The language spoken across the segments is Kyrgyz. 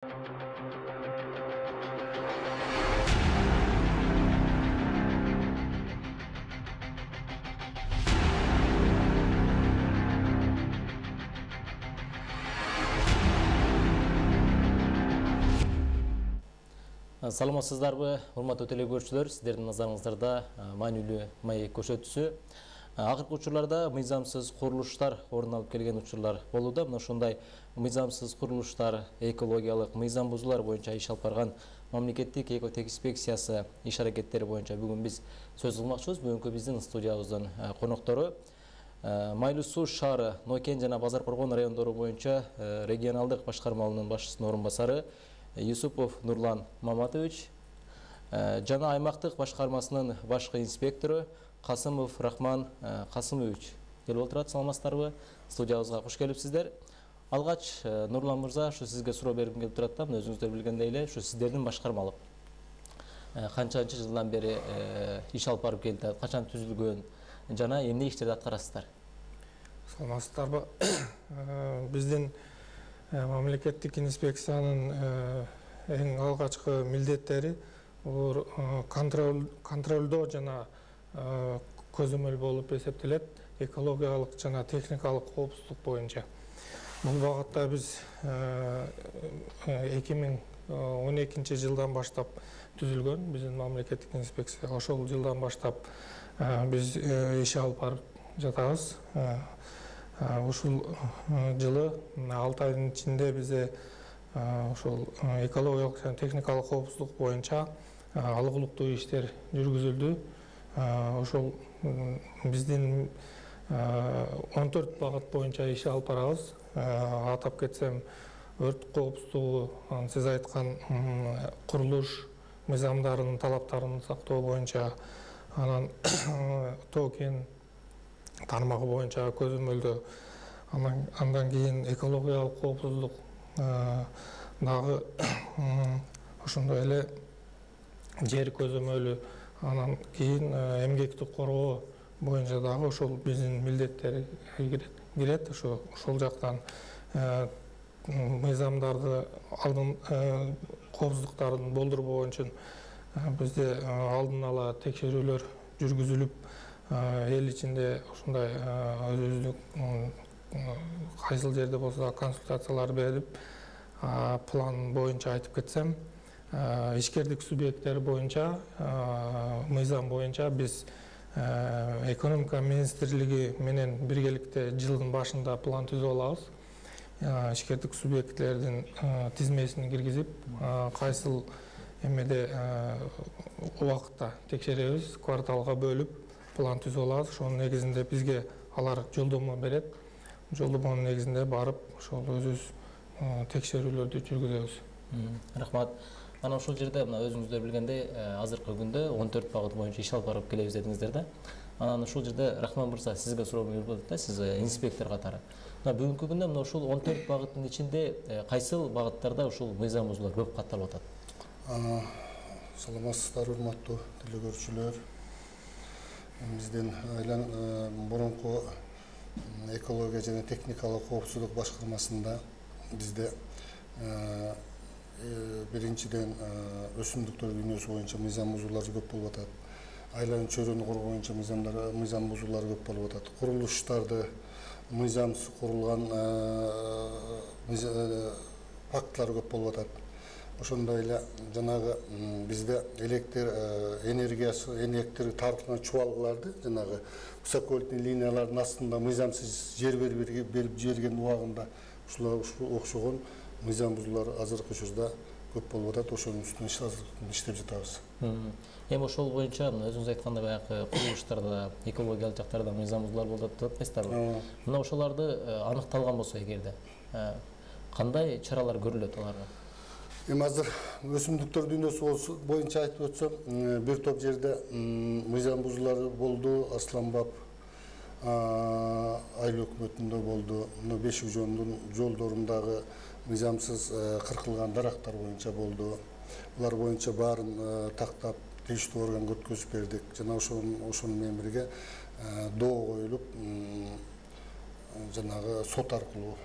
Саламатсыздарбы, урматтуу телекөрүүчүлөр, сиздердин назарыңыздарда маанилүү маек көрсөтүүсү. Акыркы учурларда мыйзамсыз курулуштар орун алып келген учурлар болууда. Мына ошондой мыйзамсыз курулуштар, экологиялык мыйзам бузуулар боюнча иш алып барган мамлекеттик экотехинспекциясы иш аракеттери боюнча бүгүн биз сөз кылмакчыбыз. Бүгүнкү биздин студиябыздын коноктору Майлуу Суу шаары, Нокен жана Базар Коргон райондору боюнча регионалдык башкармалынын башчысынын орун басары Юсупов Нурлан Маматович жана аймактык башкармасынын башкы инспектору Касымов Рахман Касымович келип отурат. Саламатсыздарбы? Студиябызга кош келипсиздер. Алгач Нурлан мырза, ушу сизге суроо бергим келип турат да, өзүңүздөр билгендей эле, ушу сиздердин башкармалык канчанчы жылдан бери иш алып барып келди, качан түзүлгөн жана эмне иштерди аткарасыздар? Саламатсыздарбы? Биздин мамлекеттик инспекциянын эң алгачкы милдеттери бул контролдоо жана көзөмөл болуп эсептелет экологиялык жана техникалык коопсуздук боюнча. Бул багытта биз 2012 жылдан баштап түзүлгөн биздин мамлекеттик инспекция. Ошол жылдан баштап биз иш алып барып жатабыз. Ушул жылы 6 айдын ичинде бизде ошол экологиялык жана техникалык коопсуздук боюнча алгылыктуу иштер жүргүзүлдү. Ошол биздин 14 багыт боюнча иш алып барабыз. Атап кетсем, өрт коопсуздугу, сиз айткан курулуш мыйзамдарынын талаптарын сактоо боюнча, анан тоо-кен тармагы боюнча көзөмөлдөө, андан кийин экологиялык коопсуздук дагы ошондой эле жер көзөмөлү, анан кийин эмгекти коргоо боюнча дагы ошол биздин милдеттер кирет. Ошол жактан мыйзамдарды алдын коопсуздуктарын болдурбоо үчүн бизде алдын ала текшерүүлөр жүргүзүлүп, эл ичинде ушундай өзүбүздүк кайсыл жерде болсо консультациялар берип, план боюнча айтып кетсем, ишкердик субъекттери боюнча мыйзам боюнча биз экономика министрлиги менен биргеликте жылдын башында план түзүп алабыз. Ишкердик субъекттердин тизмесин киргизип, кайсыл эмеде убакытта текшеребиз, кварталга бөлүп план түзүп алабыз. Ошонун негизинде бизге алар жолдомо берет. Жолдомонун негизинде барып, ошол өзүбүз текшерүүлөрдү жүргүзөбүз. Рахмат. Ана ошол жерде өзүңүздөр билгендей, азыркы күндө 14 багыт боюнча иш алып барып келебиз дедиңиздер да. Анан ушул жерде Рахман мырза, сизге суроо берилет да, сиз инспектор катары. Бүгүнкү күндө мына ушул 14 багыттын ичинде кайсыл багыттарда ушул мыйзам бузуулар көп катталып атат? Саламатсыздар, урматтуу телекөрүүчүлөр. Биздин мурунку экология жана техникалык коопсуздук башкармасында бизде биринчиден өсүмдүктөр дүйнөсү боюнча мыйзам бузуулар көп болуп атат. Айланын чөйрөнү коргоо боюнча мыйзам бузуулар көп болуп атат. Курулуштарды мыйзамсыз курулган фактылар көп болуп атат. Ошондой эле жанагы бизде электр тартылган чубалгыларды, жанагы высоковольтный линиялардын астында мыйзамсыз жер берип жиберген убагында ушул окшогон мыйзам бузуулар азыркы учурда көп болуп атат. Ошонун үстүнө иштеп жатабыз. Эми ошол боюнча өзүңүз айткандай баягы курулуштарда, экологиялык жактарда мыйзам бузуулар болуп атат деп атпайсыздарбы? Мына ошолорду аныкталган болсо эгерде кандай чаралар көрүлөт аларга? Эми азыр өсүмдүктөр дүйнөсү боюнча айтып өтсөм, бир топ жерде мыйзам бузуулар болду. Асланбап айыл өкмөтүндө болду. Мына Бешикжондун жолдорундагы мыйзамсыз кыркылган дарактар боюнча болду. Булар боюнча баарын тактап, тийиштүү органга өткөзүп бердик. Жана ошонун менен бирге доо коюлуп, жанагы сот аркылуу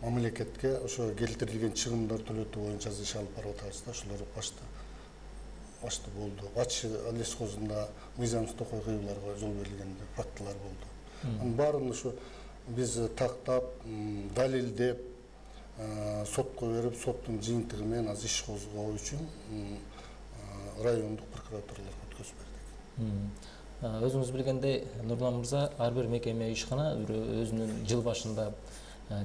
мамлекетке ошо келтирилген чыгымдар төлөтүү боюнча иш алып барып атабыз да. Ошолор башты болду. Бачы лесхозунда мыйзамсыз токой кыюуларга жол берилген фактылар болду. Анын баарын ушу биз тактап, далилдеп, сотко берип, соттун жыйынтыгы менен азыр иш козгоо үчүн райондук прокуратураларга өткөзүп бердик. Өзүңүз билгендей, Нурлан мырза, ар бир мекеме ишкана өзүнүн жыл башында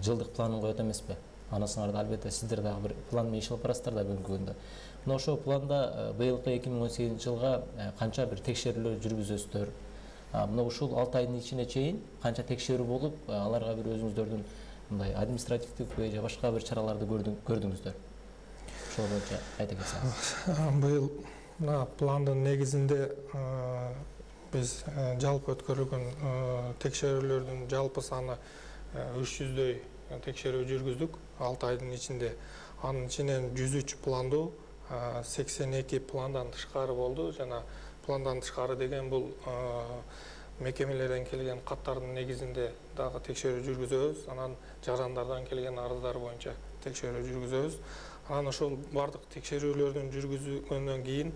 жылдык планын коет эмеспи? Анысыңарда албетте сиздер дагы бир план менен иш алып барасыздар да бүгүнкү күндө. Мына ошол планда быйылкы 2018 жылга канча бир текшерүүлөр жүргүзөсүздөр? Мына ушул 6 айдын ичине чейин канча текшерүү болуп, аларга бир өзүңүздөрдүн мындай административдик же башка бир чараларды көрдүңүздөр? Ошол боюнча айта кетсеңиз. Быйыл мына пландын негизинде биз жалпы өткөрүлгөн текшерүүлөрдүн жалпы саны 300дөй текшерүү жүргүздүк 6 айдын ичинде. Анын ичинен 103 пландуу, 82 пландан тышкары болду. Жана пландан тышкары деген бул мекемелерден келген каттардын негизинде дагы текшерүү жүргүзөбүз. Анан жарандардан келген арыздар боюнча текшерүү жүргүзөбүз. Анан ошол бардык текшерүүлөрдүн жүргүзүлгөндөн кийин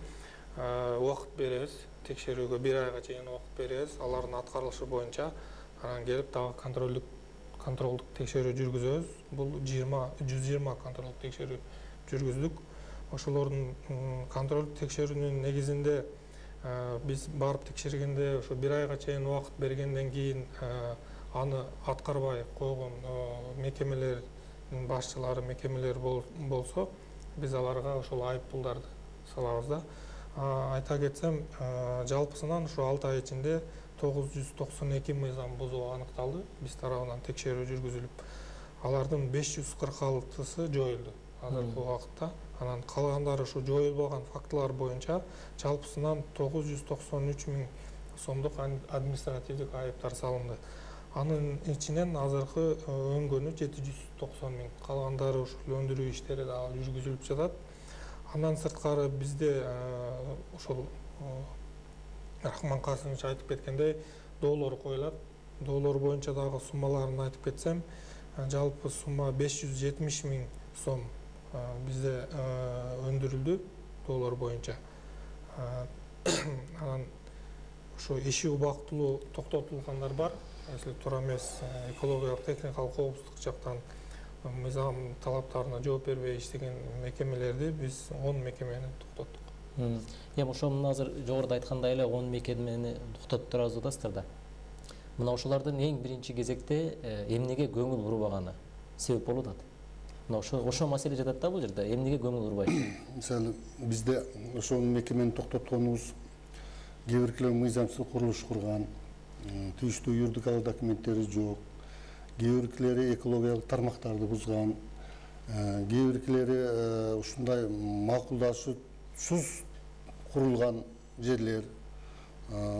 убакыт беребиз. Текшерүүгө 1 айга чейин убакыт беребиз. Алардын аткарылышы боюнча анан келип дагы контролдук текшерүү жүргүзөбүз. Бул 120 контролдук текшерүү жүргүздүк. Ошолордун контролдук текшерүүнүн негизинде биз барып текшергенде ошо 1 айга чейин убакыт бергенден кийин аны аткарбай койгон мекемелердин башчылары, мекемелер болсо, биз аларга ошол айып пулдарды салабыз да. Айта кетсем, жалпысынан ушу 6 ай ичинде 992 мыйзам бузуу аныкталды. Биз тарабынан текшерүү жүргүзүлүп, алардын 546сы жоюлду азыркы убакытта. Анан калгандары ушу жоюлбаган фактылар боюнча жалпысынан 993 000 сомдук административдик айыптар салынды. Анын ичинен азыркы өңгөнү 790 000. Калгандары ушул өндүрүү иштери дагы жүргүзүлүп жатат. Андан сырткары бизде ошол Рахман Касымович айтып кеткендей доллар коюлат. Доллар боюнча дагы суммаларын айтып кетсем, жалпы сумма 570 000 сом бизде өндүрүлдү доллар боюнча. Анан ошо иши убактылуу токтотулгандар бар. Если туура эмес экологиялык техникалык коопсуздук жактан мыйзам талаптарына жооп бербей иштеген мекемелерди биз 10 мекемени токтоттук. Эми ошол мына азыр жогоруда айткандай эле 10 мекемени токтотуп турабыз деп атасыздар да. Мына ошолордун эң биринчи кезекте эмнеге көңүл бурбаганы себеп болуп атат. Мына ошол маселе жатат да бул жерде. Эмнеге көңүл бурбайт? Мисалы бизде ошол мекемени токтотконубуз кээ биркилер мыйзамсыз курулуш курган, тийиштүү юридикалык документтери жок, кээ биркилери экологиялык тармактарды бузган, кээ биркилери ушундай макулдашуусуз курулган жерлер,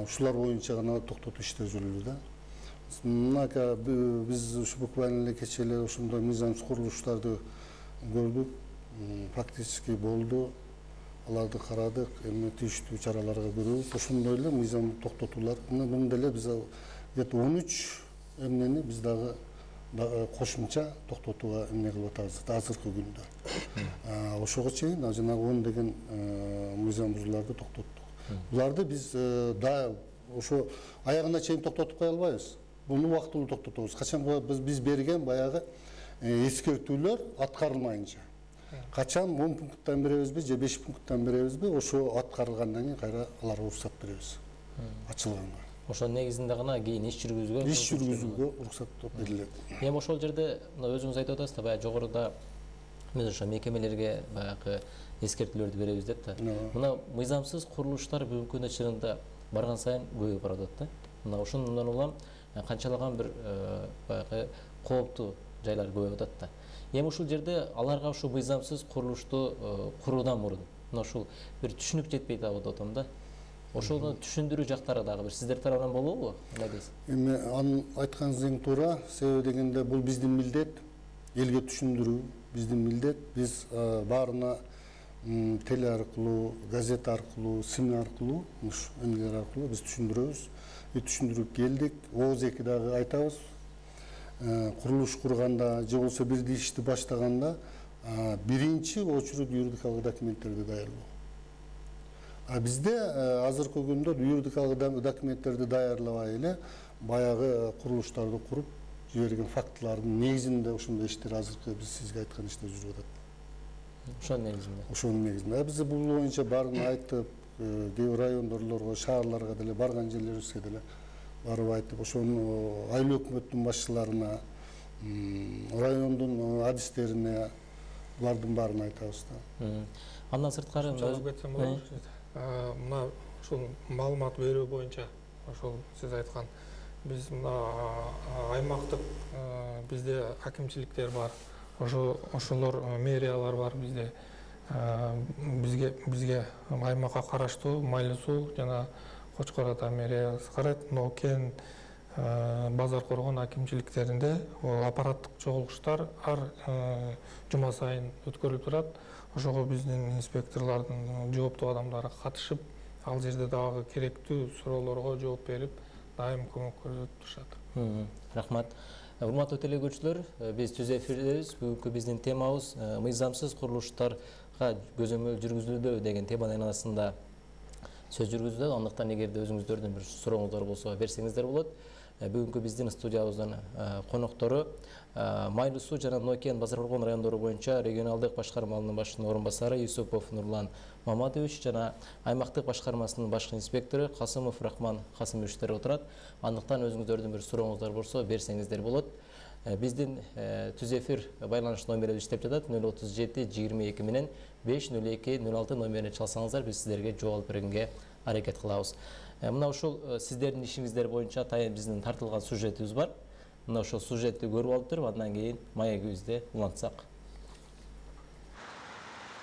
ушулар боюнча гана токтотуу иштери жүрүлдү да. Мынакей биз ушу буквально эле кечээ эле ошондой мыйзамсыз курулуштарды көрдүк, практически болду. Аларды карадык, эми тийиштүү чараларга көрөбүз. Ошондой эле мыйзам токтотуулар. Мында эле биз где-то 13 эмнени биз дагы кошумча токтотууга эмне кылып атабыз азыркы күндө. Ошого чейин жанагы 10 деген мыйзам бузууларды токтоттук. Буларды биз ошо аягына чейин токтотуп кое албайбыз. Буну убактылуу токтотобуз. Качан биз берген баягы эскертүүлөр аткарылмайынча. Качан 10 пункттан беребизби же 5 пункттан беребизби, ошо аткарылгандан кийин кайра аларга уруксат беребиз. Ачылганга. Ошонун негизинде гана кийин иш жүргүзүүгө уруксат берилет. Эми ошол жерде мына өзүңүз айтып атасыз да, баягы жогоруда биз ошо мекемелерге баягы эскертүүлөрдү беребиз деп да. Мына мыйзамсыз курулуштар бүгүнкү күндө чынында барган сайын көбөйүп баратат да. Мына ошондон улам канчалаган бир баягы кооптуу жайлар көбөйүп атат да. Эми ушул жерде аларга ушу мыйзамсыз курулушту куруудан мурун мына ушул бир түшүнүк жетпей деп атам да. Ошону түшүндүрүү жактары дагы бир сиздер тарабынан болобу? Эмне дейсиз? Эми аны айтканыңыз эң туура. Себеби дегенде бул биздин милдет, элге түшүндүрүү биздин милдет. Биз баарына теле аркылуу, газета аркылуу, СМИ аркылуу, ушу эмнелер аркылуу биз түшүндүрөбүз. Түшүндүрүп келдик. Ооз эки дагы айтабыз. курулуш курганда же болбосо бир ишти баштаганда биринчи очередь юридикалык документтерди даярдоо. Бизде азыркы күндө юридикалык документтерди даярлабай эле баягы курулуштарды куруп жиберген фактылардын негизинде ошондой иштер азыркы биз сизге айткан иштер жүрүп атат. Ошонун негизинде. Биз бул боюнча баарын айтып, кээ бир райондорлорго, шаарларга деле барган жерлерибизге деле барып айтып, ошону айыл өкмөттүн башчыларына, райондун адистерине булардын баарын айтабыз да. Андан сырткары кетсем болот. Мына ушул маалымат берүү боюнча ошол сиз айткан биз мына аймактык бизде акимчиликтер бар. Ошолор мэриялар бар бизде. Бизге аймакка караштуу Майлы Суу жана Кочкор Ата мэриясы карайт. Нокен, Базар Коргон акимчиликтеринде аппараттык чогулуштар ар жума сайын өткөрүлүп турат. Ошого биздин инспекторлордун жооптуу адамдары катышып, ал жерде дагы керектүү суроолорго жооп берип, дайым көмөк көрсөтүп турушат. Рахмат. Урматтуу телекөрүүчүлөр, биз түз эфирдебиз. Бүгүнкү биздин темабыз мыйзамсыз курулуштарга көзөмөл жүргүзүлүүдө деген теманын айналасында сөз жүргүзүлөт. Андыктан эгерде өзүңүздөрдүн бир сурооңуздар болсо берсеңиздер болот. Бүгүнкү биздин студиябыздын коноктору Майлы Суу жана Нокен Базар Коргон райондору боюнча регионалдык башкармалынын башчынын орун басары Юсупов Нурлан Маматович жана аймактык башкармасынын башкы инспектору Касымов Рахман Касымовичтер отурат. Андыктан өзүңүздөрдүн бир сурооңуздар болсо берсеңиздер болот. Биздин түз эфир байланыш номери иштеп жатат 037 22 менен 502 06 номерине чалсаңыздар биз сиздерге жооп бергенге аракет кылабыз. Мына ушул сиздердин ишиңиздер боюнча биздин тартылган сюжетибиз бар. Мына ошол сюжетти көрүп алып туруп, андан кийин маегибизди улантсак.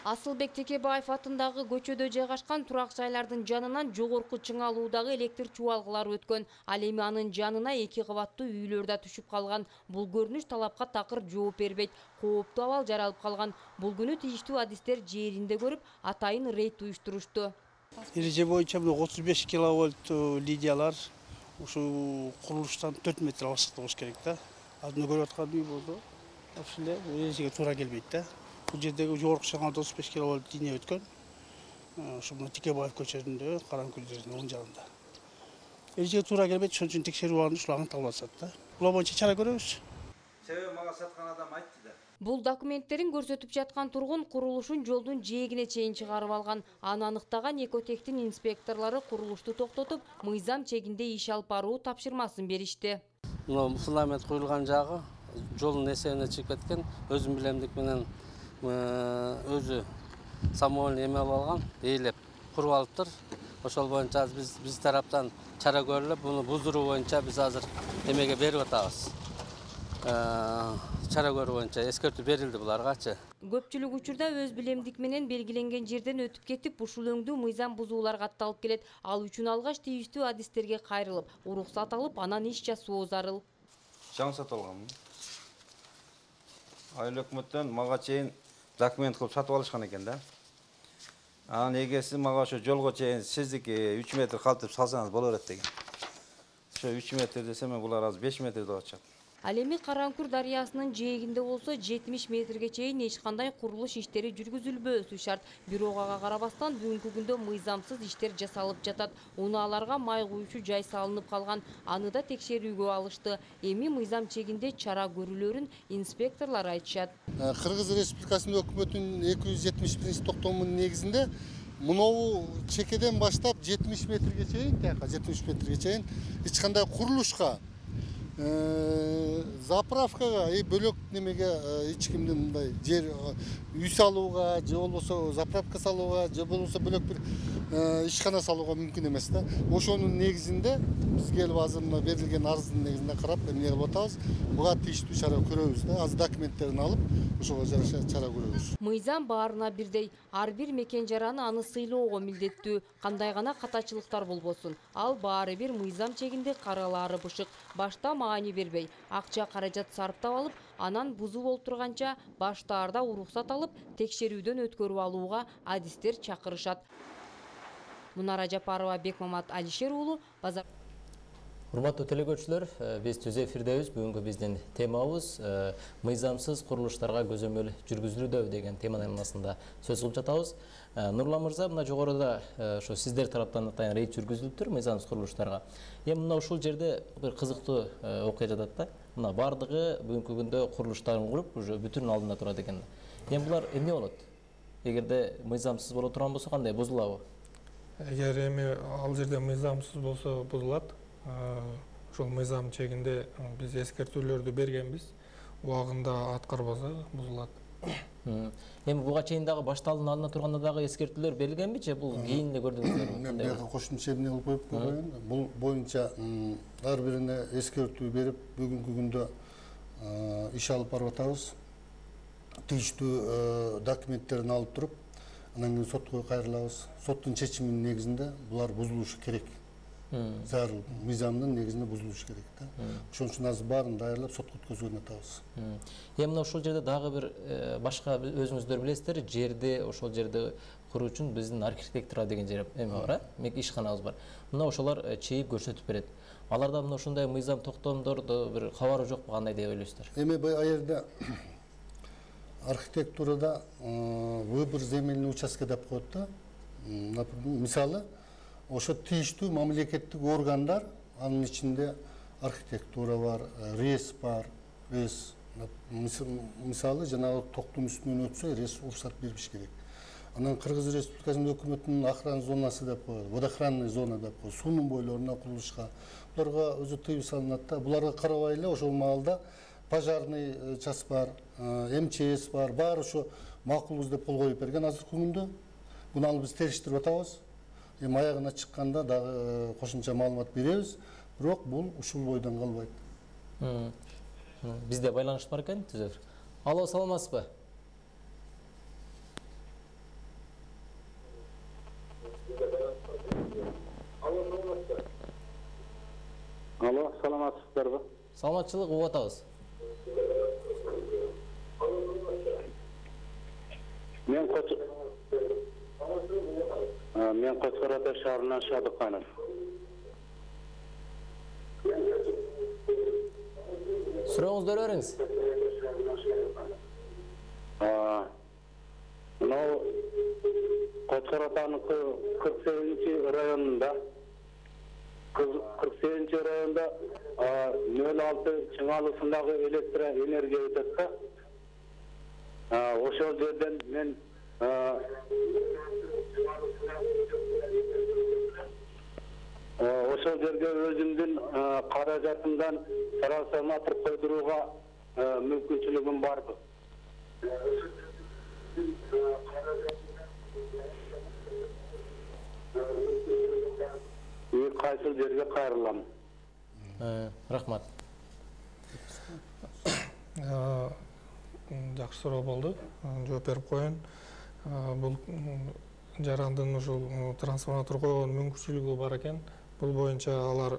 Асылбек Текебаев атындагы көчөдө жайгашкан турак жайлардын жанынан жогорку чыңалуудагы электр чубалгылары өткөн. Ал эми анын жанына 2 кабаттуу үйлөр да түшүп калган. Бул көрүнүш талапка такыр жооп бербейт. Кооптуу абал жаралып калган. Бул күнү тийиштүү адистер жеринде көрүп, атайын рейд уюштурушту. Эреже боюнча 35 киловольт линиялар ушу курулуштан 4 метр алыстыкта болуш керек да. Азыр көрүп аткан үй болду. Ошоле эрежеге туура келбейт да. Бул жердеги жогорку чыңалда 35 киловольт линия өткөн. Ошо Текебаев көчөсүндө Карамкүлдөрдүн оң жагында. Эрежеге туура келбейт, ошон үчүн текшерүү барында ушул аныкталып атат да. Була боюнча чара көрөбүз. Себеби мага саткан адам айтты да. Бул документтерин көрсөтүп жаткан тургун курулушун жолдун жээгине чейин чыгарып алган. Аны аныктаган Экотектин инспекторлору курулушту токтотуп, мыйзам чегинде иш алып баруу тапшырмасын беришти. Мына фундамент куюлган жагы жолдун эсебине чыгып кеткен, өзүм билемдик менен өзү самоольный эме алып алган, ээлеп куруп алыптыр. Ошол боюнча биз тараптан чара көрүлүп, буну буздуруу боюнча биз азыр эмеге берип атабыз. Чара көрүү боюнча эскертүү берилди буларгачы. Көпчүлүк учурда өз билемдик менен белгиленген жерден өтүп кетип, ушул өңдүү мыйзам бузуулар катталып келет. Ал үчүн алгач тийиштүү адистерге кайрылып, уруксат алып, анан иш жасоо зарыл. Жаңы сатып алганмын. Айыл өкмөттөн мага чейин документ кылып сатып алышкан экен да. Анан эгеси мага ошо жолго чейин сиздики 3 метр калтырып салсаңыз боло берет деген. Ошо 3 метр десем мен булар азыр 5 метр деп атышат. Ал эми Карамкүл дарыясынын жээгинде болсо 70 метрге чейин эч кандай курулуш иштери жүргүзүлбөөсү шарт. Бирок ага карабастан бүгүнкү күндө мыйзамсыз иштер жасалып жатат. Унааларга май куючу жай салынып калган. Аны да текшерүүгө алышты. Эми мыйзам чегинде чара көрүлөрүн инспекторлор айтышат. Кыргыз Республикасынын өкмөтүнүн 271 токтомунун негизинде мынау чекеден баштап 70 метрге чейин, 70 метрге чейин эч кандай курулушка заправкага бөлөк немеге эч кимдин мындай жер үй салууга же болбосо заправка салууга же болбосо бөлөк бир ишкана салууга мүмкүн эмес да. Ошонун негизинде биз келип азыр мына берилген арыздын негизинде карап эмне кылып атабыз. Буга тийиштүү чара көрөбүз да. Азыр документтерин алып ошого жараша чара көрөбүз. Мыйзам баарына бирдей. Ар бир мекен жараны аны сыйлоого милдеттүү. Кандай гана катачылыктар болбосун. Ал баары бир мыйзам чегинде каралаары бышык. Башта маани бербей, акча каражат сарптап алып, анан бузуу болуп турганча баштаарда уруксат алып, текшерүүдөн өткөрүп алууга адистер чакырышат. Мунара Жапарова, Бекмамат Алишер уулу, Базар. Урматтуу телекөрүүчүлөр, биз түз эфирдебиз. Бүгүнкү биздин темабыз мыйзамсыз курулуштарга көзөмөл жүргүзүлүүдө деген теманын айналасында сөз кылып жатабыз. Нурлан мырза, мына жогоруда ошо сиздер тараптан атайын рейд жүргүзүлүптүр мыйзамсыз курулуштарга. Эми мына ушул жерде бир кызыктуу окуя жатат да. Мына бардыгы бүгүнкү күндө курулуштарын куруп, уже бүтүн алдында турат экен. Эми булар эмне болот? Эгерде мыйзамсыз боло турган болсо кандай бузулабы? Эгер эми ал жерде мыйзамсыз болсо бузулат. Ошол мыйзам чегинде биз эскертүүлөрдү бергенбиз. Убагында аткарбаса бузулат. Эми буга чейин дагы башталуунун алдында турганда дагы эскертүүлөр берилгенби же бул кийин эле көрдүңүздөрбү? Мен бияка кошумча эмне кылып коюп коеюн. Бул боюнча ар бирине эскертүү берип, бүгүнкү күндө иш алып барып атабыз. Тийиштүү документтерин алып туруп, анан кийин сотко кайрылабыз. Соттун чечиминин негизинде булар бузулушу керек. Зарыл мыйзамдын негизинде бузулушу керек да. Ошон үчүн азыр баарын даярдап сотко өткөзүп атабыз. Эми мына ошол жерде дагы бир башка өзүңүздөр билесиздер, жерде ошол жерде куруу үчүн биздин архитектура деген жер эме бар, ишканабыз бар. Мына ошолор чейип көрсөтүп берет. Аларда мына ошондой мыйзам токтомдорду бир кабары жокпу, кандай деп ойлойсуздар? Эми бул аерде архитектурада выбор земельный участка деп коет да. Мисалы, ошо тийиштүү мамлекеттик органдар, анын ичинде архитектура бар, рес бар, рес. Мисалы, жанагы токтун үстүнөн өтсө, рес уруксат бериш керек. Анан Кыргыз Республикасынын өкмөтүнүн охрана зонасы деп коет, водоохранный зона деп коет, суунун бойлоруна курулушка. Буларга өзү тыюу салынат да. Буларга карабай эле ошол маалда пожарный час бар, МЧС бар, баары ошо макулбуз деп кол коюп берген азыркы күндө. Буну алып биз териштирип атабыз. Эми аягына чыкканда дагы кошумча маалымат беребиз. Бирок бул ушул бойдон калбайт. Бизде байланыш бар экен, түзөп. Алло, саламатсызбы? Алло, саламатсыздарбы? Саламатчылык угуп атабыз. Мен Кочкор Ата шаарынан Шадыканов. Сурооңузду бериңиз. Мынау Кочкор Атанын 48-чи районунда 48-чи районда 06 чыңалуусундагы электроэнергия өтөт да. Ошол жерден мен ошол жерге өзүмдүн каражатымдан трансформатор койдурууга мүмкүнчүлүгүм барбы? Кайсыл жерге кайрылам? Рахмат. Жакшы суроо болду. Жооп берип коеюн. Бул жарандын ушул трансформатор койгон мүмкүнчүлүгү бар экен. Бул боюнча алар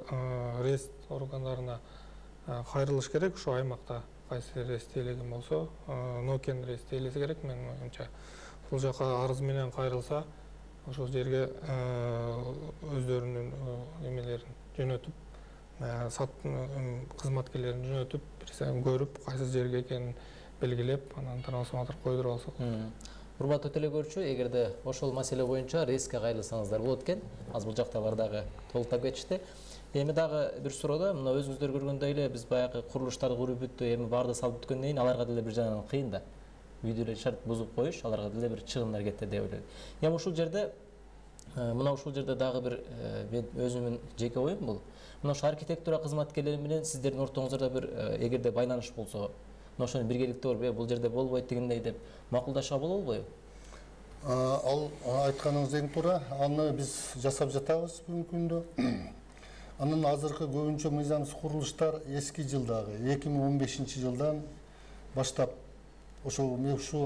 рейс органдарына кайрылыш керек. Ошо аймакта кайсы рейс тейлеген болсо, Нокен рейс тейлесе керек менин оюмча. Бул жака арыз менен кайрылса, ошол жерге өздөрүнүн эмелерин жөнөтүп, кызматкерлерин жөнөтүп, көрүп, кайсы жерге экенин белгилеп, анан трансформатор койдуруп алсак. Урматтуу телекөрүүчү, эгерде ошол маселе боюнча рейске кайрылсаңыздар болот экен. Азыр бул жактагылар дагы толуктап кетишти. Эми дагы бир суроо, мына өзүңүздөр көргөндөй эле биз баягы курулуштарды куруп бүттү, эми баарды салып бүткөндөн кийин аларга деле бир жагынан кыйын да. Үйдү шарт бузуп коюш, аларга деле бир чыгымдар кетти деп ойлойм. Эми ушул жерде ушул жерде дагы бир мен өзүмдүн жеке оюм бул. Мына ошо архитектура кызматкерлери менен сиздердин ортоңуздарда бир эгерде байланыш болсо, ошону биргеликте барып, бул жерде болбойт дегендей деп макулдашууга боло болбойбу? Ал айтканыңыз эң туура. Аны биз жасап жатабыз бүгүнкү күндө. Анын азыркы көбүнчө мыйзамсыз курулуштар эски жылдагы 2015 жылдан баштап ошол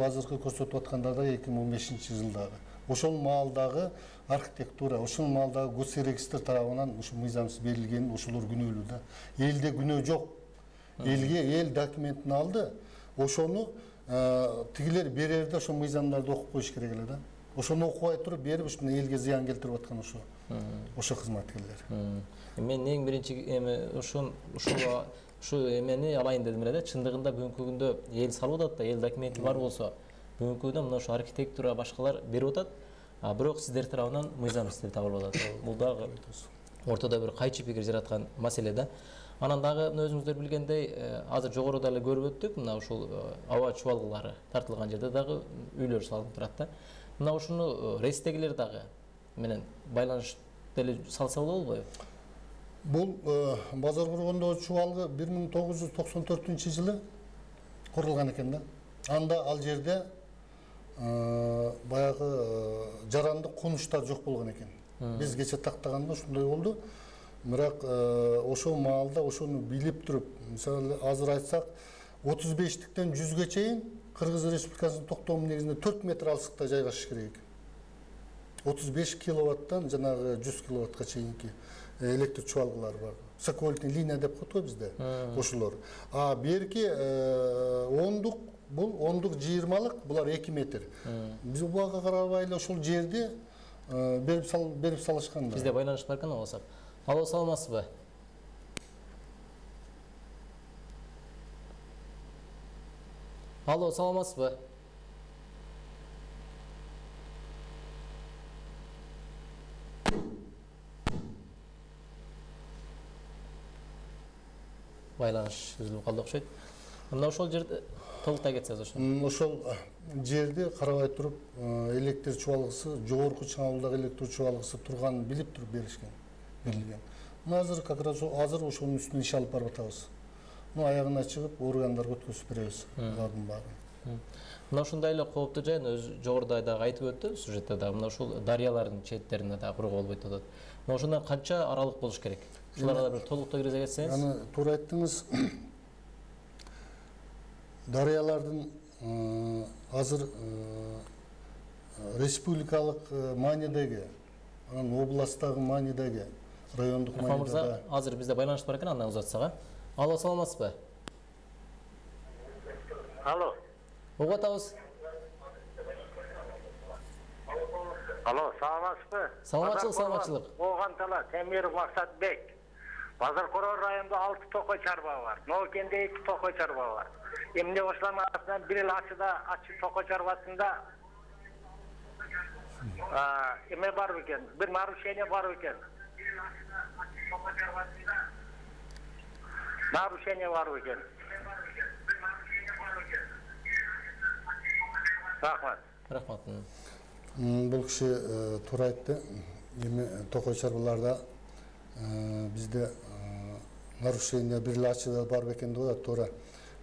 азыркы көрсөтүп аткандар да 2015 жылдагы. Ошол маалдагы архитектура, ошол маалдагы госрегистр тарабынан ушул мыйзамсыз берилген, ошолор күнөөлүү да. Элде күнөө жок. Элге эл документин алды, ошону тигилер берерде ошо мыйзамдарды окуп коюш керек эле да. ошону окубай туруп берип ушуну элге зыян келтирип аткан ошо кызматкерлер. Мен эң биринчи эме ушу эмени алайын дедим эле да. Чындыгында бүгүнкү күндө эл салып атат да, эл документи бар болсо, бүгүнкү күндө мына ушу архитектура башкалар берип атат. Бирок сиздер тарабынан мыйзамсыз табылып атат. Бул дагы ортодо бир кайчы пикир жараткан маселе да. Анан дагы өзүңүздөр билгендей, азыр жогоруда эле көрүп өттүк, мына ушул аба чубалгылары тартылган жерде дагы үйлөр салынып турат да. Мына ушуну рейстегилер дагы менен байланыш деле салса болобу? Бул базар кургондогу чубалгы 1994-жылы курулган экен да. Анда ал жерде баягы жарандык конуштар жок болгон экен. Биз кече тактаганда ушундай болду. Бирок ошол маалда ошону билип туруп, мисалы азыр айтсак 35тиктен 100ге чейин Кыргыз Республикасынын токтому негизинде 4 метр алыстыкта жайгашыш керек. 35 киловаттан жанагы 100 киловаттка чейинки электр чубалгылар бар. Высоковольтный линия деп коет го бизде ошолор. Берки ондук, бул ондук 20-лык, булар 2 метр. Биз буга карабай эле ошол жерди берип салышкан да. Бизде байланыш бар экен болсо. Алло, саламатсызбы? Алло, саламатсызбы? Байланыш үзүлүп калды окшойт. Мына ошол жерде толуктай кетсеңиз ошону. Ошол жерди карабай туруп, электр чубалгысы, жогорку чыңалуудагы электр чубалгысы турганын билип туруп берилген. Азыр как раз азыр ошонун үстүнө иш алып барып атабыз. Аягына чыгып, органдарга өткөзүп беребиз. Алардын баарын. Мына ушундай эле кооптуу жайын жогоруда дагы айтып өттү сюжетте да. Мына ушул дарыялардын четтерине дагы куруу болбойт атат. Мына ошондон канча аралык болуш керек? Ушуларга бир толуктуу киргизе кетсеңиз. Аны туура айттыңыз. Дарыялардын азыр республикалык маанидеги, областтагы маанидеги, райондук маанидеги. Азыр бизде байланыш бар экен, андан узатсак. Алло, саламатсызбы? Алло. Угуп атабыз. Алло, саламатсызбы? Саламатчылык. Оғантала, Темиров Максатбек. Базаркорор районунда 6 токой чарба бар. Нолкенде 2 токой чарба бар. Эмне ошолордун арасынан бир эл ачы токой чарбасында эме бар экен, бир нарушение бар экен. Нарушение бар экен. Рахмат. Бул киши туура айтты. Эми токой чарбаларда бизде нарушение бир эл ачыда бар экен деп атат, туура.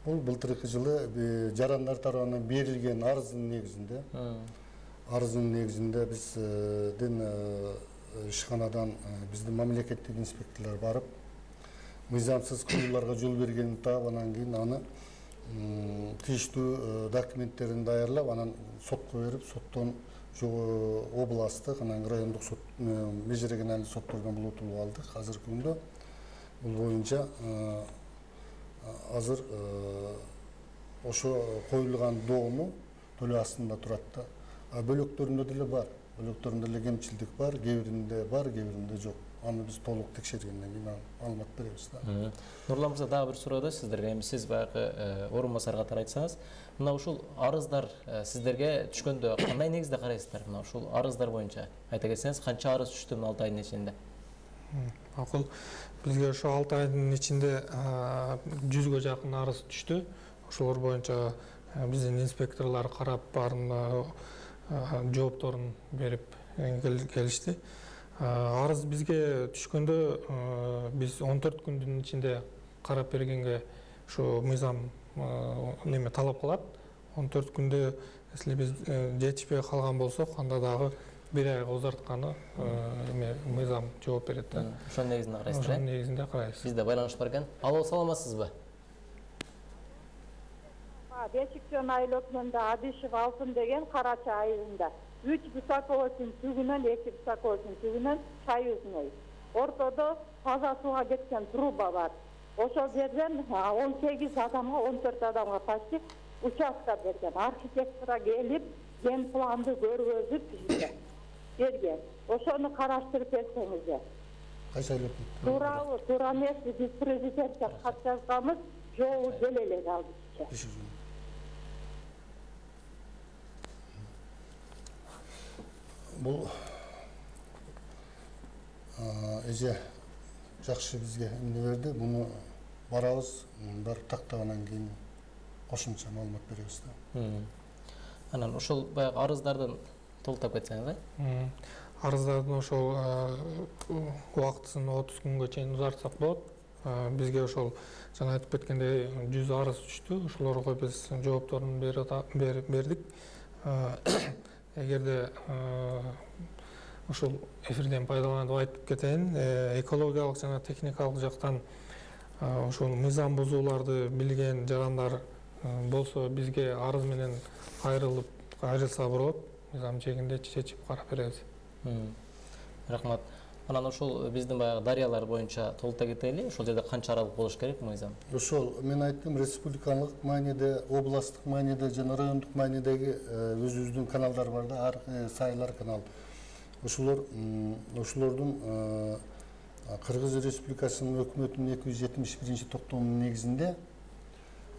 Бул былтыркы жылы жарандар тарабынан берилген арыздын негизинде биздин ишканадан биздин мамлекеттик инспекторлор барып, мыйзамсыз кыюуларга жол бергенин таап, анан кийин аны тийиштүү документтерин даярлап, анан сотко берип, соттон областтык, анан райондук сот межерегиональный соттордон булутулуп алдык. Азыркы күндө бул боюнча азыр ошо коюлган доому төлөө астында турат да. Бөлөктөрүндө деле бар. Бөлөктөрүндө деле кемчилдик бар, кээ биринде жок. Аны биз толук текшергенден кийин маалымат беребиз да. Нурлан мырза, дагы бир суроо да сиздерге. Эми сиз баягы орун басар катары айтсаңыз, мына ушул арыздар сиздерге түшкөндө кандай негизде карайсыздар? Мына ушул арыздар боюнча айта кетсеңиз, канча арыз түштү мына 6 айдын ичинде? Макул, бизге ошо 6 айдын ичинде 100га жакын арыз түштү. Ошолор боюнча биздин инспекторлор карап, баарын жоопторун берип келишти. Арыз бизге түшкөндө биз 14 күндүн ичинде карап бергенге ушу мыйзам неме талап кылат. 14 күндө если биз жетишпей калган болсок, анда дагы бир айга узартканы мыйзам жооп берет да. Ошонун негизинде карайсыздар. Ошонун негизинде карайбыз. Бизде байланыш бар экен. Алло, саламатсызбы? Бешиктен айлыкмында Адишев Алтын деген Карача айылында 3 высоковольттун түгүнөн 2 высоковольттун түгүнөн союзный. Ортодо таза сууга кеткен труба бар. Ошол жерден 18 адамга 14 адамга почти участка берген. Архитектора келип ген планды көргөзүп бизге берген. Ошону караштырып берсеңиздер. Кайсы айлап? Туурабы, туура эмеспи? Биз президентке кат жазганбыз, жолу деле элек ал бизче. Бұл эже жакшы бизге эмне берди. Буну барабыз, бар тактагандан кийин кошумча маалымат беребиз да. Анан ошол баягы арыздардын толтап кетсеңиз, арыздардын ошол убактысын 30 күнгө чейин узартсак болот. Бизге ошол жана айтып кеткендей 100 арыз түштү. Ошолорго биз жоопторун бердик. Эгерде ушул эфирден пайдаланып айтып кетейин, экологиялык жана техникалык жактан ушул мыйзам бузууларды билген жарандар болсо бизге арыз менен кайрылса болот. Мыйзам чегинде чечип карап беребиз. Рахмат. Анан ошол биздин баягы дарыялар боюнча толута кетели. Ошол жерде канча аралык болуш керек мыйзам? Ошол мен айттым, республикалык мааниде, областтык мааниде жана райондук маанидеги өзүбүздүн каналдар бар да, ар сайлар канал. Ошолордун Кыргыз Республикасынын өкмөтүнүн 271 токтомунун негизинде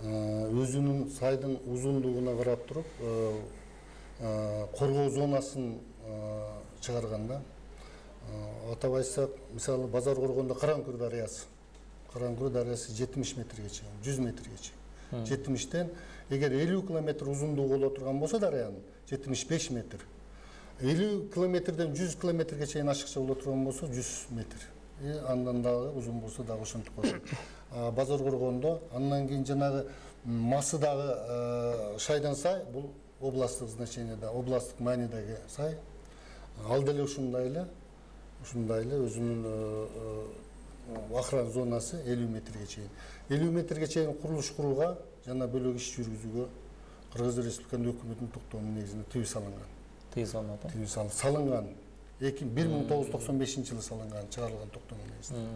өзүнүн сайдын узундугуна карап туруп коргоо зонасын чыгарганда, атап айтсак, мисалы Базар Коргондо Караңкүр дарыясы 70 метрге чейин, 100 метрге чейин. 70-тен эгер 50 километр узундугу боло турган болсо дарыянын 75 метр. 50 километрден 100 километрге чейин ашыкча боло турган болсо 100 метр. Андан дагы узун болсо дагы ошентип коет. Базар Коргондо андан кийин жанагы масы дагы шайдан сай, бул областтык значениеде, областтык маанидеги сай. Ал деле ушундай эле өзүнүн охрана зонасы 50 метрге чейин. 50 метрге чейин курулуш курууга жана бөлөк иш жүргүзүүгө Кыргыз Республикасынын өкмөтүнүн токтомунун негизинде тыюу салынган. Тыюу салынган. 1995 жылы салынган, чыгарылган токтомдун негизинде.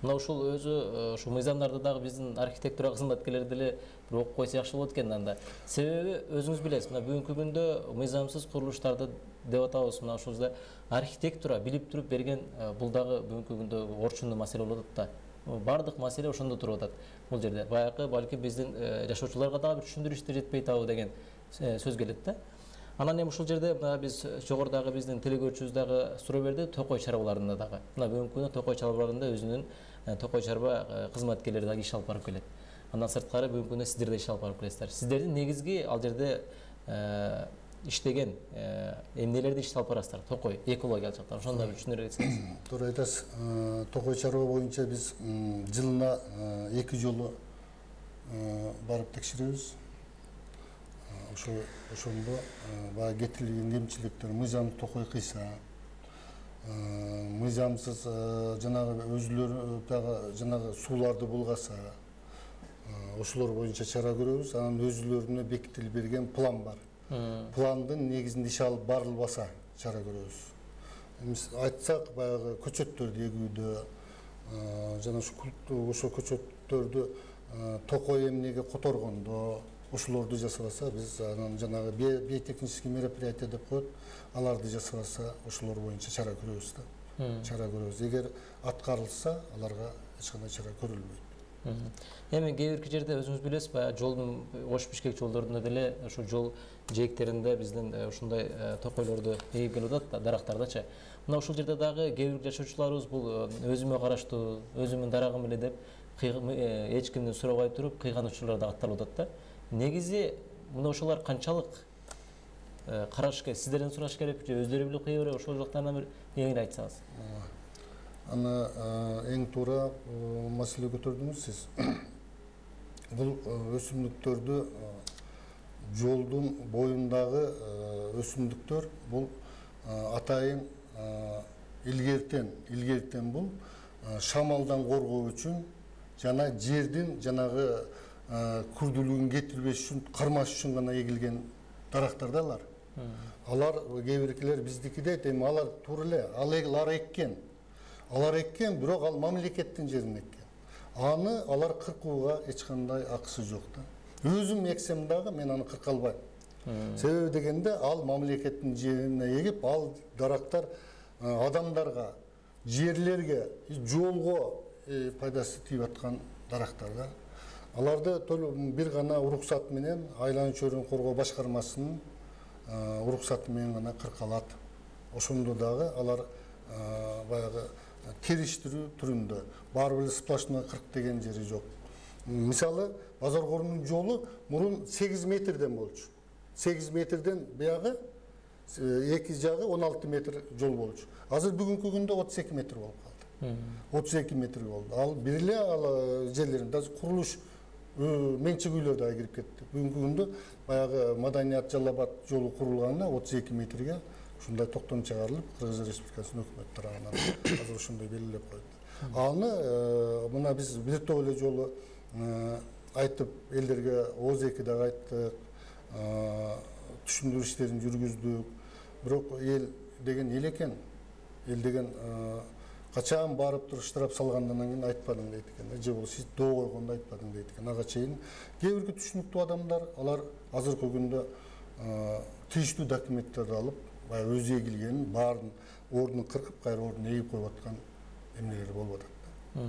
Мына ушул өзү ушул мыйзамдарды дагы биздин архитектура кызматкерлери деле бир окуп койсо жакшы болот экен анда. Себеби өзүңүз билесиз, мына бүгүнкү күндө мыйзамсыз курулуштарды деп атабыз. Мына ушул жерде архитектура билип туруп берген, бул дагы бүгүнкү күндө орчундуу маселе болуп атат да. Бардык маселе ошондо туруп атат. Бул жерде баягы балки биздин жашоочуларга дагы бир түшүндүрүштөр жетпей табы деген сөз келет да. Анан эми ушул жерде биз жогорудагы биздин телекөрүүчүбүз дагы суроо берди, токой чарбаларында дагы. Мына бүгүнкү күндө токой чарбаларында өзүнүн токой чарба кызматкерлери дагы иш алып барып келет. Андан сырткары бүгүнкү күндө сиздер да иш алып барып келесиздер. Сиздердин негизги ал жерде иштеген эмнелерди иш алып барасыздар? Токой, экологиялык жактан ошондо бир түшүндүрө кетсеңиз. Туура айтасыз. Токой чарба боюнча биз жылына 2 жолу барып текшеребиз. Ошондо баягы кетирилген кемчиликтер, мыйзам токой кыйса, мыйзамсыз жанагы өзүлөрү дагы жанагы сууларды булгаса, ошолор боюнча чара көрөбүз. Анан өзүлөрүнө бекитилип берген план бар. Пландын негизинде иш алып барылбаса чара көрөбүз. Эмес айтсак, баягы көчөттөрдү эгүүдө, жана ошо көчөттөрдү токой эмнеге которгондо, ошолорду жасабаса, биз анан жанагы биотехнический мероприятия деп коет, аларды жасабаса, ошолор боюнча чара көрөбүз да. Чара көрөбүз. Эгер аткарылса, аларга эч кандай чара көрүлбөйт. Эми кээ бир жерде өзүңүз билесиз, баягы жолдун Ош Бишкек жолдорунда деле ошо жол жээктеринде биздин ушундай токойлорду эгип келип атат да, дарактардачы. Мына ушул жерде дагы кээ бир жашоочуларыбыз бул өзүмө караштуу, өзүмдүн дарагым эле деп эч кимден сурабай туруп кыйган учурлар да катталып атат да. Негизи мына ошолор канчалык караш керек, сиздерден сураш керек, же өздөрү билип кыя берет, ошол жактарынан бир кеңири айтсаңыз. Аны эң туура маселе көтөрдүңүз сиз. Бул өсүмдүктөрдү жолдун боюндагы өсүмдүктөр бул атайын илгертен бул шамалдан коргоо үчүн жана жердин жанагы күрдүүлүгүн кетирбеш үчүн, кармаш үчүн гана эгилген дарактар да алар. Алар кээ биркилер биздикиде, эми алар туура эле, алар эккен, бирок ал мамлекеттин жерин эккен. Аны алар кыркууга эч кандай акысы жок да. Өзүм эксем дагы мен аны кырка албайм. Себеби дегенде ал мамлекеттин жерине егип, ал дарактар адамдарга, жерлерге, жолго пайдасы тийип аткан дарактар да. Аларды бир гана уруксат менен айлануу чөйрөнү коргоо башкармасынын уруксаты менен гана кыркалат. Ошондо дагы алар баягы териштирүү түрүндө баары бир сплошной кырк деген жери жок. Мисалы, Базар Корунун жолу мурун 8 метрден болчу. 8 метрден биягы эки жагы 16 метр жол болчу. Азыр бүгүнкү күндө 32 метр болуп калды. 32 метр болду. Ал бир эле ал жерлерин даже курулуш менчик үйлөр да кирип кетти. Бүгүнкү күндө баягы Маданият Жалал-Абад жолу курулганына 32 метрге ушундай токтом чыгарылып, Кыргыз Республикасынын өкмөт тарабынан азыр ушундай белгилеп койду. Аны мына биз бир топ эле жолу айтып элдерге ооз-2 дагы айттык, түшүндүрүү иштерин жүргүздүк. Бирок эл деген эл экен. Эл деген качан барып туруп штраф салгандан кийин айтпадың дейт экен. Же болбосо доо койгондо айтпадың дейт экен. Ага чейин кээ бирки түшүнүктүү адамдар алар азыркы күндө тийиштүү документтерди алып, баягы өзү эгилгенин баарын ордун кыркып, кайра ордун эгип коюп аткан эмнелер болуп атат.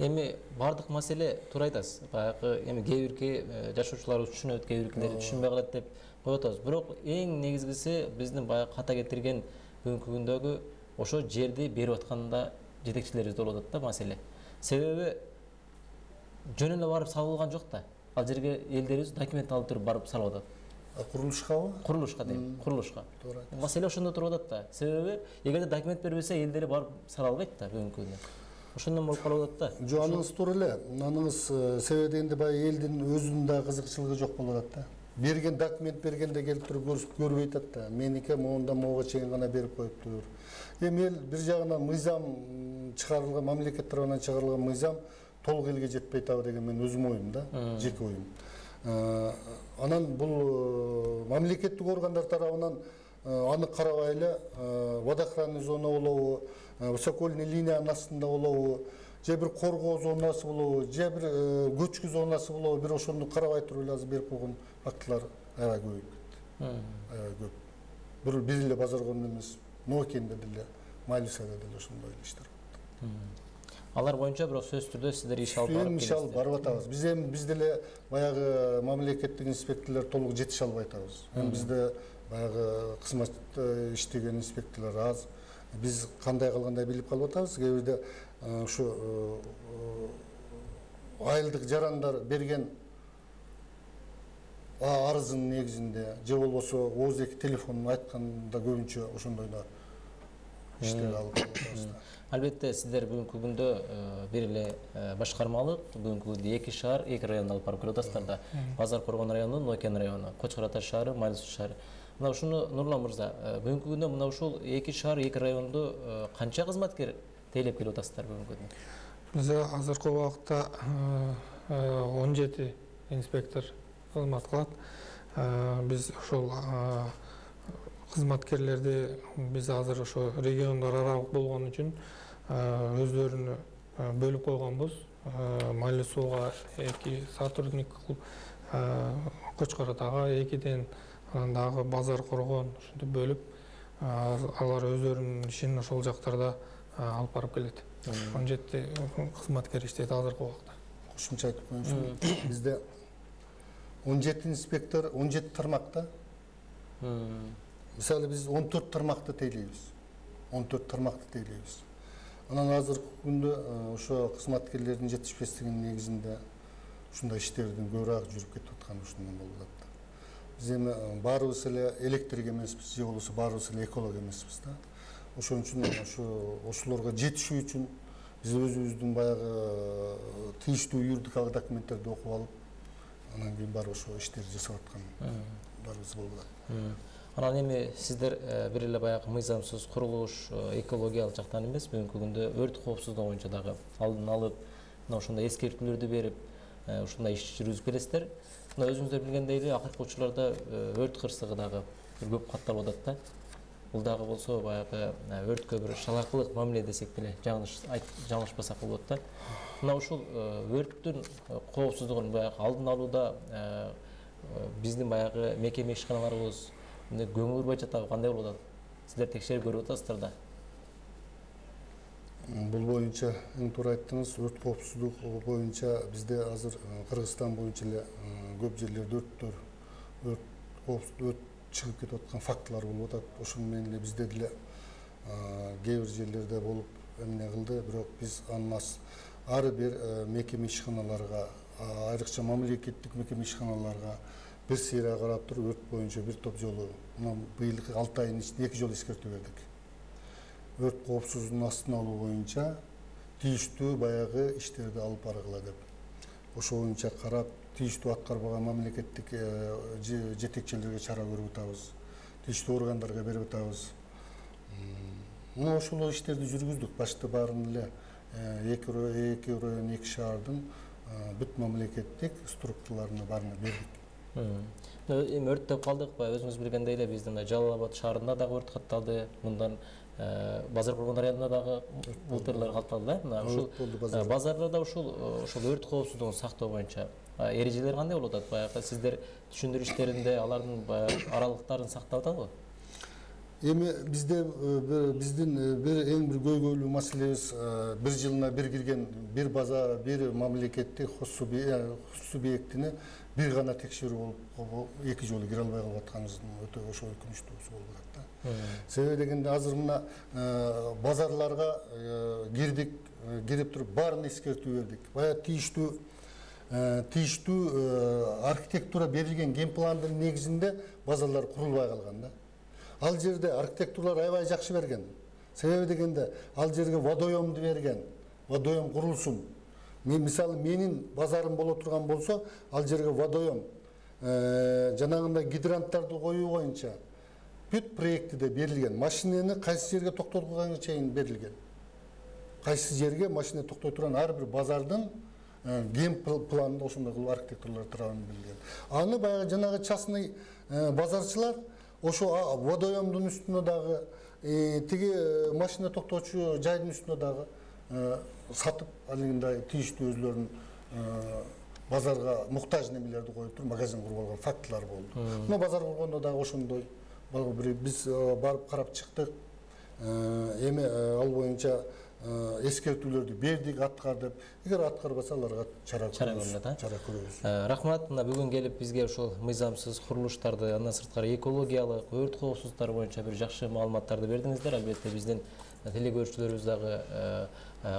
Эми бардык маселе туура айтасыз. Баягы эми кээ бирки жашоочулар түшүнөт, кээ биркилери түшүнбөй калат деп коюп атабыз. Бирок эң негизгиси биздин баягы ката кетирген бүгүнкү күндөгү ошо жерди берип атканда жетекчилерибиз болуп атат да маселе. Себеби жөн эле барып салган жок да. Ал жерге элдерибиз документ алып туруп барып салып атат. Курулушкабы? Курулушка дейм, курулушка. Маселе ошондо туруп атат да. Себеби эгерде документ бербесе элдери барып сала албайт да бүгүнкү күндө. Ошондон болуп калып атат да. Жок, аныңыз туура эле. Аныңыз себеби дегенде баягы элдин өзүнүн да кызыкчылыгы жок болуп атат да. Берген документ бергенде келип туруп көрбөй атат да. Меники моунда могу чейин гана берип коюптур. Эми эл бир жагынан мыйзам чыгарылган, мамлекет тарабынан чыгарылган мыйзам толук элге жетпей атабы деген менин өзүм оюм да, жеке оюм. Анан бул мамлекеттик органдар тарабынан аны карабай эле водоохранный зона болобу, высокольный линиянын астында болобу, же бир коргоо зонасы болобу, же бир көчкү зонасы болобу, бир ошону карабай туруп эле азыр берип койгон фактылар аябай көбөйүп кетти. Аябай көп. Бир эле Базар Корун эмес, Ноокенде деле, Майлысада деле ошондой иштер болот. Алар боюнча бирок сөзсүз түрдө сиздер иш алып барып келесиздер. Иш алып барып атабыз. Биз деле баягы мамлекеттик инспекторлор толук жетише албай атабыз. Бизде баягы кызмат иштеген инспекторлор аз. Биз кандай кылгандай билип калып атабыз. Кээ бирде ушу айылдык жарандар берген арыздын негизинде, же болбосо ооз-2 телефонун айтканда көбүнчө ошондой да иштер алып атабыз. Албетте сиздер бүгүнкү күндө бир эле башкармалык, бүгүнкү күндө 2 шаар, 2 районду алып барып келип атасыздар да. Базар Коргон району, Ноокен району, Кочкор Ата шаары, Майлыс шаары. Мына ушуну Нурлан мырза, бүгүнкү күндө мына ушул 2 шаар, 2 районду канча кызматкер тейлеп келип атасыздар бүгүнкү күндө? Биз азыркы убакытта 17 инспектор кызмат кылат. Биз ошол кызматкерлерди биз азыр ошо региондор аралык болгон үчүн өздөрүнө бөлүп койгонбуз. Майлы сууга 2 сотрудник кылып, Кочкор Атага 2ден, анан дагы Базар Коргон ушинтип бөлүп, алар өздөрүнүн ишин ошол жактарда алып барып келет. 17 кызматкер иштейт азыркы убакта. Кошумча айтып коеюн. Бизде 17 инспектор, 17 тармакта. Мисалы биз 14 тармакты тейлейбиз. 14 тармакты тейлейбиз. Анан азыркы күндө ошо кызматкерлердин жетишпестигинин негизинде ушундай иштердин көбүрөөк жүрүп кетип атканы ушундан болуп атат. Биз эми баарыбыз эле электрик эмеспиз, же болбосо баарыбыз эле эколог эмеспиз да. Ошон үчүн ошолорго жетишүү үчүн биз өзүбүздүн баягы тийиштүү юридикалык документтерди окуп алып, анан кийин барып ошо иштерди жасап аткан баарыбыз болуп атат. Анан эми сиздер бир эле баягы мыйзамсыз курулуш, экологиялык жактан эмес, бүгүнкү күндө өрт коопсуздугу боюнча дагы алдын алып, мына ошондой эскертүүлөрдү берип, ушундай иш жүргүзүп келесиздер. Мына өзүңүздөр билгендей эле акыркы учурларда өрт кырсыгы дагы көп катталып атат да. Бул дагы болсо баягы өрткө бир шалакылык мамиле десек деле жаңылышпасак болот да. Мына ушул өрттүн коопсуздугун баягы алдын алууда биздин баягы мекеме ишканаларыбыз көңүл боюнча дагы кандай болуп атат? Сиздер текшерип көрүп атасыздар да? Бул боюнча эң туура айттыңыз. Өрт коопсуздугу боюнча бизде азыр Кыргызстан боюнча эле көп жерлерде өрт чыгып кетип аткан фактылар болуп атат. Ошону менен эле бизде деле кээ бир жерлерде болуп эмне кылды, бирок биз аннас ар бир мекеме ишканаларга, айрыкча мамлекеттик мекеме ишканаларга бир сыйра карап туруп өрт боюнча бир топ жолу быйылкы 6 айдын ичинде 2 жолу эскертүү бердик. Өрт коопсуздугунун астын алуу боюнча тийиштүү баягы иштерди алып баргыла деп. Ошол боюнча карап, тийиштүү аткарбаган мамлекеттик жетекчилерге чара көрүп атабыз. Тийиштүү органдарга берип атабыз. Ошол иштерди жүргүздүк. Башта баарын эле 2 район 2 шаардын бүт мамлекеттик структураларына баарына бердик. Эми өрт деп калдык, өзүңүз билгендей эле биздин Жалал Абад шаарында дагы өрт катталды. Мындан Базар Курган районунда дагы былтырлар катталды да. Ушул базарда ушул өрт коопсуздугун сактоо боюнча эрежелер кандай болуп атат? Баягы сиздер түшүндүрүү иштеринде алардын аралыктарын сактап атабы? Эми биздин эң бир көйгөйлүү маселебиз бир жылына бир кирген бир базар, бир мамлекеттик субъектини бир гана текшерүү болуп 2 жолу кире албай калып атканыбыздын өтө ошо өкүнүчтүүсү болуп атат да. Себеби дегенде азыр мына базарларга кирип туруп баарын эскертүү бердик. Баягы тийиштүү архитектура берилген генпландын негизинде базарлар курулбай калган да. Ал жерде архитектуралар аябай жакшы берген. Себеби дегенде ал жерге водоемду берген. Водоем курулсун. Мисалы менин базарым боло турган болсо, ал жерге водоем, жанагындай гидранттарды коюу боюнча бүт проектиде берилген. Машинени кайсы жерге токтотканга чейин берилген. Кайсы жерге машина токтой турган ар бир базардын ген планында ошондой кылып архитектуралар турганы берилген. Аны баягы жанагы частный базарчылар ошо водоемдун үстүнө дагы тиги машина токтоочу жайдын үстүнө дагы сатып, алындай тийиштүү өзлөрүнүн базарга муктаж немелерди коюп туруп магазин куруп алган фактылар болду. Мына базар кургондо дагы ошондой биз барып карап чыктык. Эми ал боюнча эскертүүлөрдү бердик, аткардык. Эгер аткарбаса аларга чара көрөбүз. Рахмат, мына бүгүн келип бизге ушул мыйзамсыз курулуштарды, андан сырткары экологиялык, өрт коопсуздуктары боюнча бир жакшы маалыматтарды бердиңиздер. Албетте биздин телекөрүүчүлөрүбүз дагы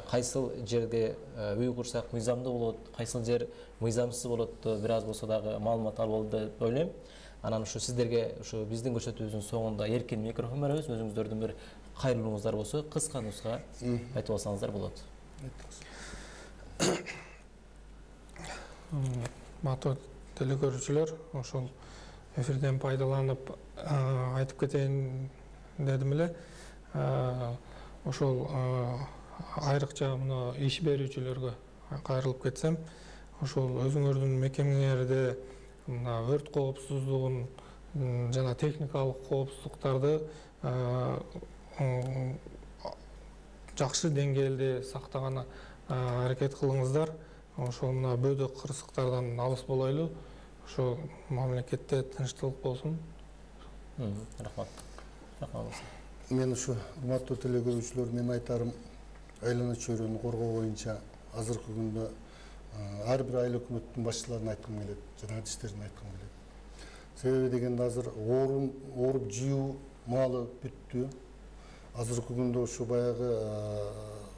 кайсыл жерде үй курсак мыйзамдуу болот, кайсыл жер мыйзамсыз болот, бир аз болсо дагы маалымат алып алды деп ойлойм. Анан ушу сиздерге ушу биздин көрсөтүүбүздүн соңунда эркин микрофон беребиз. Өзүңүздөрдүн бир кайрылууңуздар болсо, кыска нуска айтып алсаңыздар болот. Матуу телекөрүүчүлөр, ошол эфирден пайдаланып айтып кетейин дедим эле. Ошол айрыкча мына иш берүүчүлөргө кайрылып кетсем, ошол өзүңөрдүн мекемеңерде мына өрт коопсуздугун жана техникалык коопсуздуктарды жакшы деңгээлде сактаганы аракет кылыңыздар. Ошол мына бөөдөк кырсыктардан алыс болойлу. Ошо мамлекетте тынчтылык болсун. Рахмат. Мен ушу урматтуу телекөрүүчүлөр, менин айтарым айлана чөйрөнү коргоо боюнча азыркы күндө ар бир айыл өкмөттүн башчыларына айткым келет, жана адистерине айткым келет. Себеби дегенде азыр ооруп жыйуу маалы бүттү. Азыркы күндө ошо баягы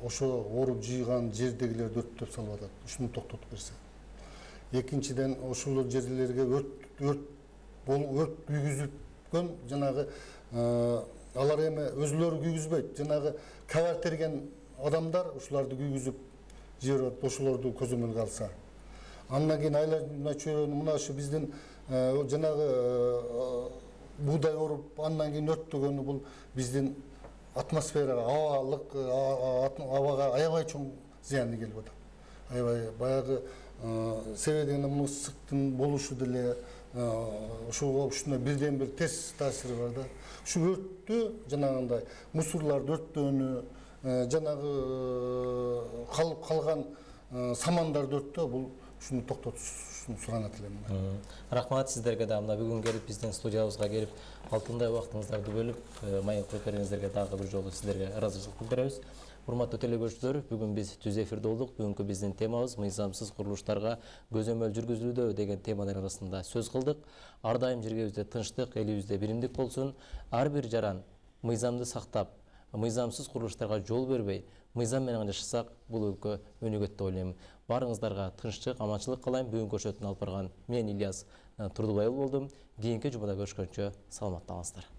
ошо ооруп жыйган жердегилерди өрттөп салып атат. Ушуну токтотуп берсе. Экинчиден ошол жерлерге өрт күйгүзүлгөн жанагы алар эми өзүлөрү күйгүзбөйт. Жанагы кабар терген адамдар ушуларды күйгүзүп жиберип, ошолорду көзөмөлгө алса. Андан кийин айлана чөйрөнү мына ушу биздин жанагы буудай оруп, андан кийин өрттөгөнү бул биздин атмосферага, абага аябай чоң зыяны келип атат. Аябай баягы себеби дегенде муну ысыктын болушу деле ушуна бирден бир терс таасири бар да. Ушу өрттү жанагындай мусорларды өрттөөнү, жанагы калган самандарды өрттөө бул ушуну токтотуш суранат элем. Рахмат сіздерге да мына бүгін келіп біздің студиябызға келіп алтындай уақытыңыздарды бөліп маек қойып бергендерге дағы бір жолы сіздерге ыраазычылык билдиребиз. Урматтуу телекөрүүчүлөр, бүгүн биз түз эфирде болдук. Бүгүнкү биздин темабыз мыйзамсыз курулуштарга көзөмөл жүргүзүлүүдө деген темалар арасында сөз кылдык. Ар дайым жергебизде тынчтык, элибизде биримдик болсун. Ар бир жаран мыйзамды сактап, мыйзамсыз курулуштарга жол бербей, мыйзам менен жашасак, бул өлкө өнүгөт деп ойлойм. Барыңыздарга тынчтык, аманчылык кылайм. Бүгүн көчөтүн алып барган мен Ильяс Турдубай болдум. Кийинки жумада көрүшкөнчө саламатта калыңыздар.